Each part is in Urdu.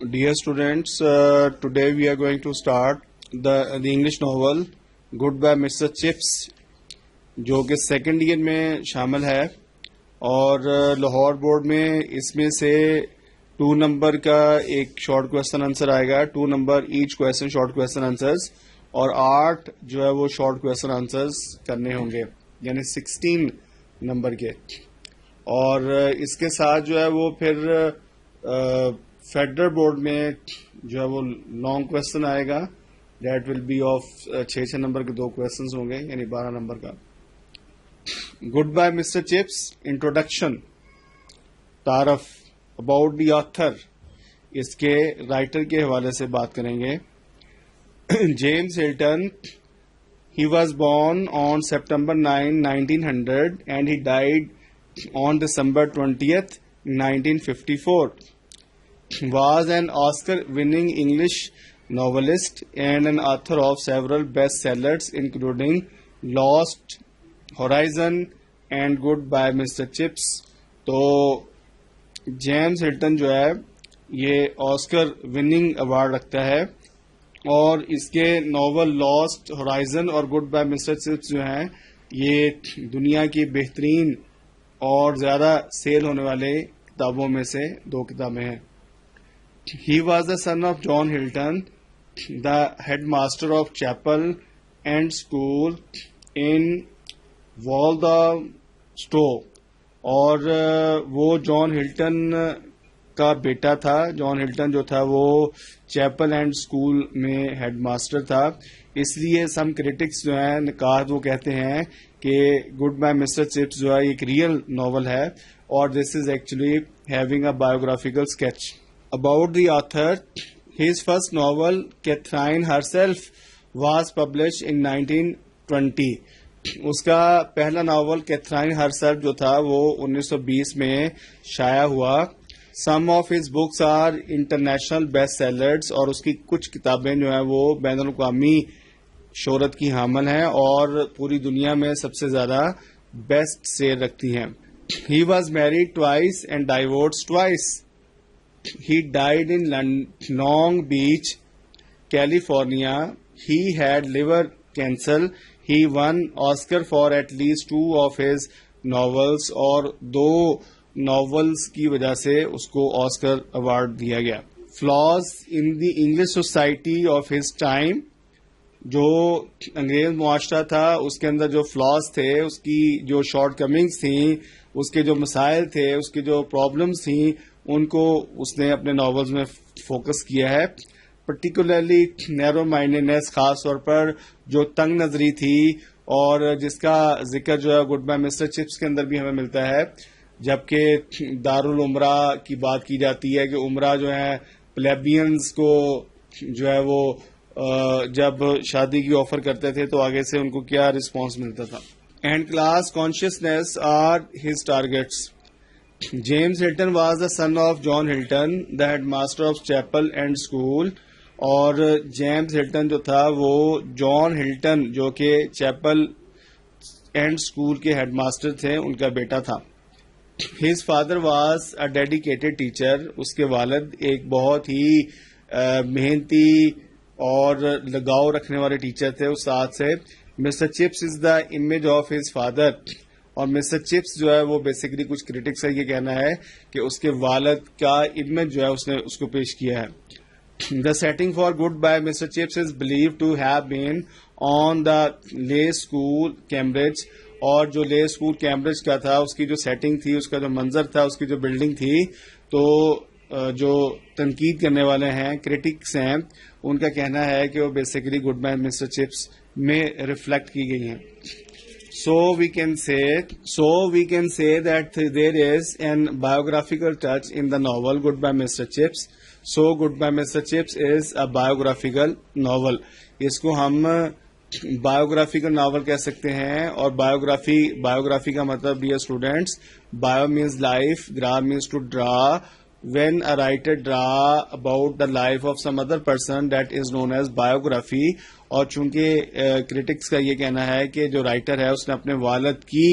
Dear students, today we are going to start the English novel Goodbye Mr. Chips, جو کہ سیکنڈ ایئر میں شامل ہے اور لاہور بورڈ میں اس میں سے 2 نمبر کا ایک شارٹ کویسچن آنسر آئے گا. 2 نمبر each question short question answers اور 8 جو ہے وہ شارٹ کویسچن آنسرز کرنے ہوں گے, یعنی 16 نمبر کے. اور اس کے ساتھ جو ہے وہ پھر فیڈرل بورڈ میں جو ہے وہ لانگ کویسچن آئے گا. دیٹ ول بی آف 6 نمبر کے 2 کویسچنز ہوں گے, یعنی 12 نمبر کا. Goodbye mister Chips. Introduction, تعارف, اباؤٹ دی آتھر, اس کے رائٹر کے حوالے سے بات کریں گے. James Hilton, he was born on September 9, 1900 and he died on December 20th, 1954. Was an Oscar-winning English novelist and an author of several bestsellers including Lost, Horizon and Goodbye Mr. Chips. تو جیمز ہلٹن جو ہے یہ آسکر وننگ ایوارڈ رکھتا ہے اور اس کے ناول لاسٹ, ہورائزن اور گڈ بائی مسٹر چپس جو ہیں یہ دنیا کی بہترین اور زیادہ سیل ہونے والے کتابوں میں سے 2 کتابیں ہیں. He was the son of John Hilton, the headmaster of chapel and school in Walthamstow. اور وہ جان ہلٹن کا بیٹا تھا. جان ہلٹن جو تھا وہ چیپل اینڈ اسکول میں ہیڈ ماسٹر تھا. اس لیے سم کریٹکس جو ہیں نقاد وہ کہتے ہیں کہ گڈ بائی مسٹر چپس جو ہے ایک ریئل ناول ہے اور this is actually having a biographical sketch. About the author, his first novel, Catherine Herself, was published in 1920. اس کا پہلا ناول کیتھرائن ہرسیلف جو تھا وہ 1920 میں شائع ہوا. Some of his books are international best sellers, اور اس کی کچھ کتابیں جو ہیں وہ بین الاقوامی شہرت کی حامل ہیں اور پوری دنیا میں سب سے زیادہ بیسٹ سیل رکھتی ہیں. He was married twice and divorced twice. He died in Long Beach, California. He had liver cancer. He won Oscar for at least 2 of his novels, اور 2 novels کی وجہ سے اس کو آسکر ایوارڈ دیا گیا. Flaws in the English society of his time. جو انگریز معاشرہ تھا اس کے اندر جو فلاز تھے, اس کی جو شارٹ کمنگز تھیں, اس کے جو مسائل تھے, اس کی جو پرابلمز تھیں, ان کو اس نے اپنے ناولز میں فوکس کیا ہے. پرٹیکولرلی نیرو مائنڈنس, خاص طور پر جو تنگ نظری تھی, اور جس کا ذکر جو ہے گڈ بائی مسٹر چپس کے اندر بھی ہمیں ملتا ہے. جبکہ دارالعمرہ کی بات کی جاتی ہے کہ عمرہ جو ہے پلیبینز کو جو ہے وہ جب شادی کی آفر کرتے تھے تو آگے سے ان کو کیا رسپانس ملتا تھا. And class consciousness are his targets. James Hilton was the son of John Hilton, the headmaster of chapel and school. اور جیمز ہلٹن جو تھا وہ جان ہلٹن جو کہ چیپل اینڈ اسکول کے ہیڈ ماسٹر تھے ان کا بیٹا تھا. His father was a dedicated teacher. اس کے والد ایک بہت ہی محنتی اور لگاؤ رکھنے والے ٹیچر تھے استاد سے. Mister Chips is the image of his father. اور مسٹر چپس جو ہے وہ بیسیکلی کچھ کریٹکس کا یہ کہنا ہے کہ اس کے والد کا امیج جو ہے اس نے اس کو پیش کیا ہے. The setting for goodbye mister Chips is believe to have been on the Leys school Cambridge. اور جو لے اسکول کیمبرج کا تھا اس کی جو سیٹنگ تھی, اس کا جو منظر تھا, اس کی جو بلڈنگ تھی, تو جو تنقید کرنے والے ہیں, کریٹکس ہیں, ان کا کہنا ہے کہ وہ basically goodbye mister Chips میں ریفلیکٹ کی گئی ہیں. So we can say that there is an biographical touch in the novel Goodbye Mr. Chips. So Goodbye Mr. Chips is a biographical novel. اس کو ہم بایوگرافیکل ناول کہہ سکتے ہیں. اور بایوگرافی کا مطلب dear students, bio means life, gra means to draw. When a writer draw about the life of some other person, that is known as biography. اور چونکہ کریٹکس کا یہ کہنا ہے کہ جو رائٹر ہے اس نے اپنے والد کی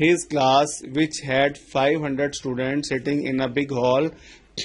his class which had 500 students sitting in a big hall.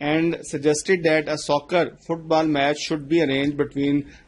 and suggested that a soccer football match should be arranged between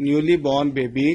newly born baby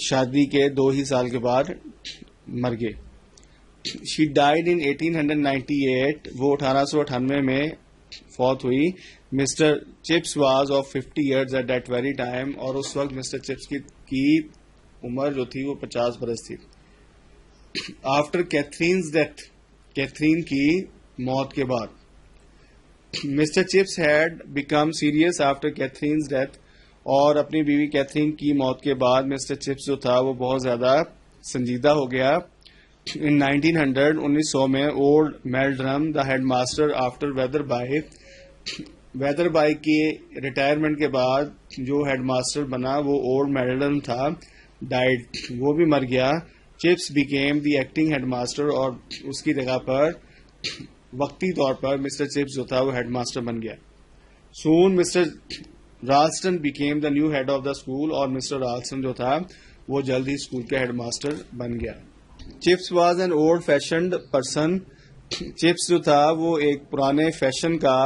شادی کے 2 ہی سال کے بعد مر گئے. She died in 1898. وہ 1898 میں فوت ہوئی. Mister Chips was of 50 years at that very time. اور اس وقت مسٹر چپس کی عمر جو تھی وہ 50 برس تھی. After Catherine's death. کیتھرین کی موت کے بعد. Mister Chips had become serious after Catherine's death. اور اپنی بیوی کیتھرین کی موت کے بعد مسٹر چپس جو تھا وہ بہت زیادہ سنجیدہ ہو گیا. ان 1900 میں old Meldrum the head master after Wetherby کے ریٹائرمنٹ کے بعد جو ہیڈ ماسٹر بنا وہ اولڈ میلڈرم تھا, ڈائڈ, وہ بھی مر گیا. Chips became the acting head master. اور اس کی جگہ پر وقتی طور پر مسٹر چپس جو تھا وہ ہیڈ ماسٹر بن گیا. Soon Mister Ralston became the new head of the school. اور مسٹر رالسٹن جو تھا وہ جلد ہی اسکول کا ہیڈ ماسٹر بن گیا. Chips was an old fashioned person. Chips جو تھا وہ ایک پرانے فیشن کا,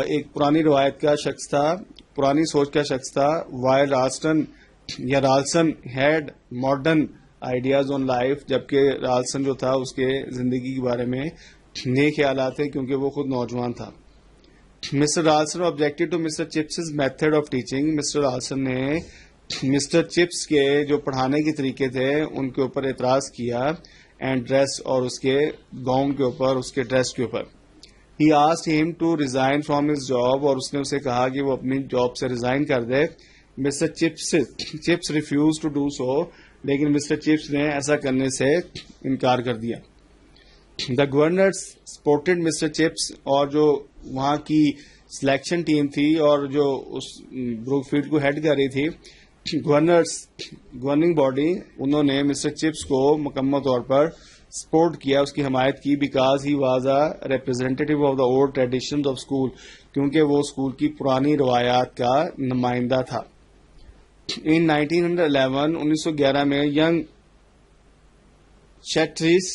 ایک پرانی روایت کا شخص تھا, پرانی سوچ کا شخص تھا. While Ralston had modern ideas on life. جبکہ رالسن جو تھا اس کے زندگی کے بارے میں نئے خیالات تھے کیونکہ وہ خود نوجوان تھا. Mister Ralston objected to mister Chips method of teaching. Mister Ralston نے مسٹر چپس کے جو پڑھانے کے طریقے تھے ان کے اوپر اعتراض کیا. اینڈ ڈریس, اور اس کے گاؤن کے اوپر, اس کے ڈریس کے اوپر. He asked him to resign from his job. اور اس نے اسے کہا کہ وہ اپنی جاب سے ریزائن کر دے. Mr Chips refused to do so. لیکن مسٹر چپس نے ایسا کرنے سے انکار کر دیا. دا گورنر سپورٹڈ مسٹر چپس. اور جو وہاں کی سلیکشن ٹیم تھی اور جو اس بروک فیلڈ کو ہیڈ کر رہی تھی, گورننگ باڈی, انہوں نے مسٹر چپس کو مکمل طور پر سپورٹ کیا, اس کی حمایت کی. Because he was a representative of the old traditions of school. کیونکہ وہ اسکول کی پرانی روایات کا نمائندہ تھا. ان 1911 میں young Chatteris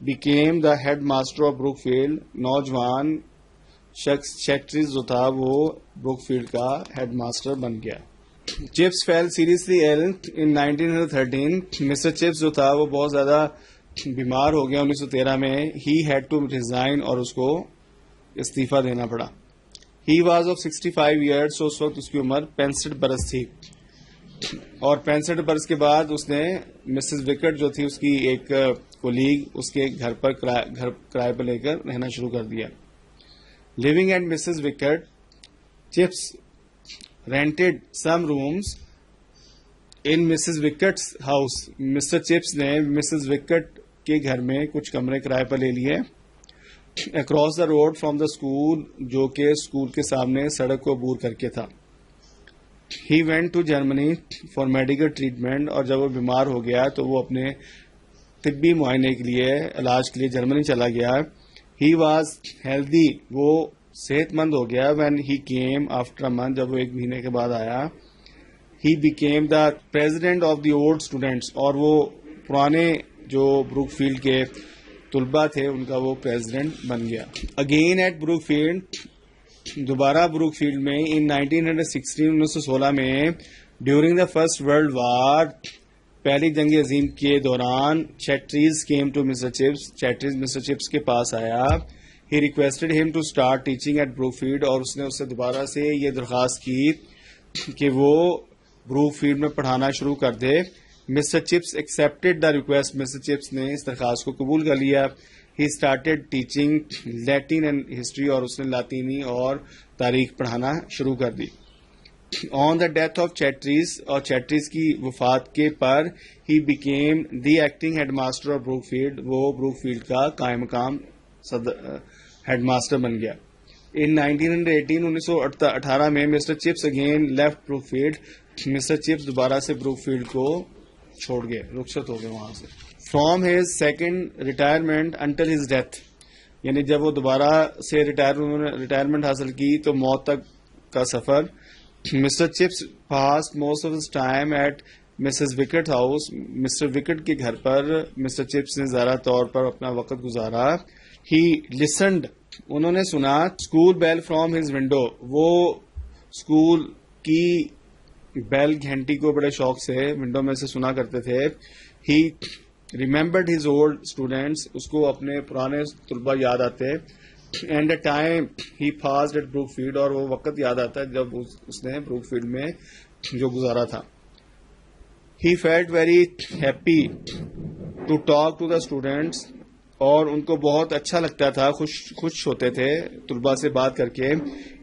became the head master of Brookfield. نوجوان شخص چیٹریس جو تھا وہ بروک فیلڈ کا ہیڈ ماسٹر بن گیا. Chips fell seriously ill in 1913. Mr Chips جو تھا وہ بہت زیادہ بیمار ہو گیا 1913 میں. He had to resign. اور اس کو استعفیٰ دینا پڑا. He was of 65 years. تو اس وقت اس کی عمر 65 برس تھی. اور 65 برس کے بعد اس نے مسز وکٹ جو تھی اس کی ایک کولیگ, اس کے گھر پر گھر کرائے پر لے کر رہنا شروع کر دیا. Living at Mrs Wickett, Chips rented some rooms in missus Wickett's house. Mister Chips نے مسز وکٹ کے گھر میں کچھ کمرے کرائے پر لے لیے. Across the road from the school, جو کہ اسکول کے سامنے سڑک کو عبور کر کے تھا. He went to Germany for medical treatment. اور جب وہ بیمار ہو گیا تو وہ اپنے طبی معائنے کے لیے, علاج کے لیے جرمنی چلا گیا. He was healthy. وہ صحت مند ہو گیا. When he came after a month. جب وہ 1 مہینے کے بعد آیا. He became the president of the old students. اور وہ پرانے جو بروک فیلڈ کے طلباء تھے ان کا وہ پریزیڈنٹ بن گیا. اگین ایٹ بروک فیلڈ, دوبارہ بروک فیلڈ میں ان 1916 میں during the first world war, پہلی جنگ عظیم کے دوران, Chatteris came to mister Chips. Chatteris Mr Chips کے پاس آیا. He requested him to start teaching at Brookfield. اور اس نے اس سے دوبارہ سے یہ درخواست کی کہ وہ بروک فیلڈ میں پڑھانا شروع کر دے. Mr Chips accepted the request. Mr Chips نے اس درخواست کو قبول کر لیا. He started teaching Latin and history. اور اس نے لاطینی اور تاریخ پڑھانا شروع کر دی. آن دا ڈیتھ آف چیٹریز. اور چیٹریز کی وفات کے پر he became the acting head master of Brookfield. وہ بروک فیلڈ کا قائم مقام ہیڈ ماسٹر بن گیا. ان 1918 میں mister Chips again left Brookfield. Mister Chips دوبارہ سے بروک فیلڈ کو چھوڑ گئے, رخصت ہو گئے وہاں سے. From his second retirement until his death. یعنی جب وہ دوبارہ سے ریٹائرمنٹ حاصل کی تو موت تک کا سفر. Mister Chips passed most of his time at Mrs Wickett house. Mister Wickett کے گھر پر مسٹر چپس نے زیادہ طور پر اپنا وقت گزارا. He listened. انہوں نے سنا school bell from his window. وہ اسکول کی بیل گھنٹی کو بڑے شوق سے ونڈو میں سے سنا کرتے تھے. He remembered his old students, اس کو اپنے پرانے طلباء یاد آتے. And a time he passed at Brookfield, اور وہ وقت یاد آتا ہے جب اس نے بروک فیلڈ میں جو گزارا تھا. He felt very happy to talk to the students, اور ان کو بہت اچھا لگتا تھا, خوش ہوتے تھے طلباء سے بات کر کے.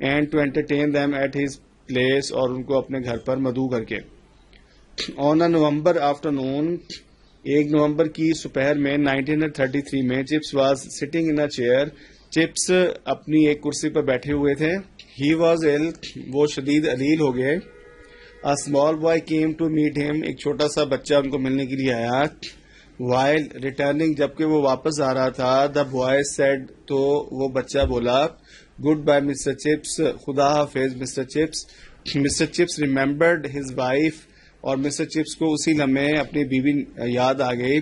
And to entertain them at his place, اور ان کو اپنے گھر پر مدعو کر کے. آن اے نومبر آفٹر نون, 1 نومبر کی دوپہر میں 1933 میں, chips was sitting in a chair, chips اپنی ایک کرسی پر بیٹھے ہوئے تھے. ہی واز ایل, وہ شدید علیل ہو گئے. A small boy came to meet him, ایک چھوٹا سا بچہ ان کو ملنے کے لیے آیا. While returning, جبکہ وہ واپس آ رہا تھا, the boy said, تو وہ بچہ بولا, گڈ بائی مسٹر چپس, خدا حافظ mister Chips. Mister Chips remembered his wife, اور مسٹر چپس کو اسی لمحے اپنی بیوی یاد آ گئی.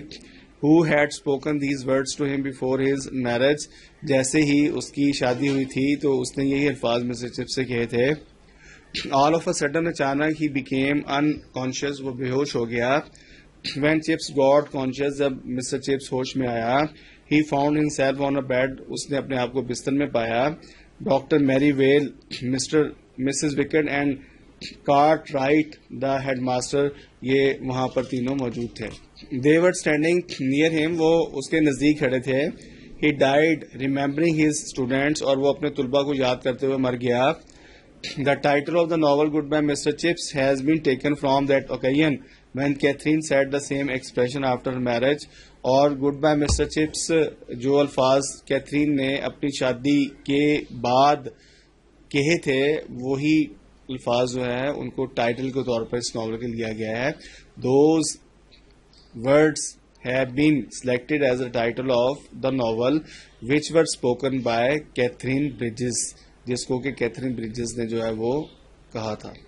Who had spoken these words to him before his marriage, جیسے ہی اس کی شادی ہوئی تھی تو اس نے یہی الفاظ مسٹر چپس سے کہے تھے. All of a sudden, اچانک he became unconscious, وہ بے ہوش ہو گیا. When Chips got conscious, جب مسٹر چپس ہوش میں آیا, he found himself on a bed, اس نے اپنے آپ کو بستر میں پایا. Doctor Merivale, Mrs Wickett and Cartwright the head master, یہ وہاں پر تینوں موجود تھے. They were standing near him, وہ اس کے نزدیک کھڑے تھے. He died remembering his students, اور وہ اپنے طلباء کو یاد کرتے ہوئے مر گیا. The title of the novel Goodbye Mr. Chips has been taken from that occasion when Catherine said the same expression after her marriage, اور Goodbye Mr. Chips جو الفاظ کیتھرین نے اپنی شادی کے بعد کہے تھے, وہی الفاظ جو ہے ان کو ٹائٹل کے طور پر اس ناول کے لیا گیا ہے. Those words have been selected as the title of the novel which were spoken by Catherine Bridges, جس کو کہ کیتھرین بریجز نے جو ہے وہ کہا تھا.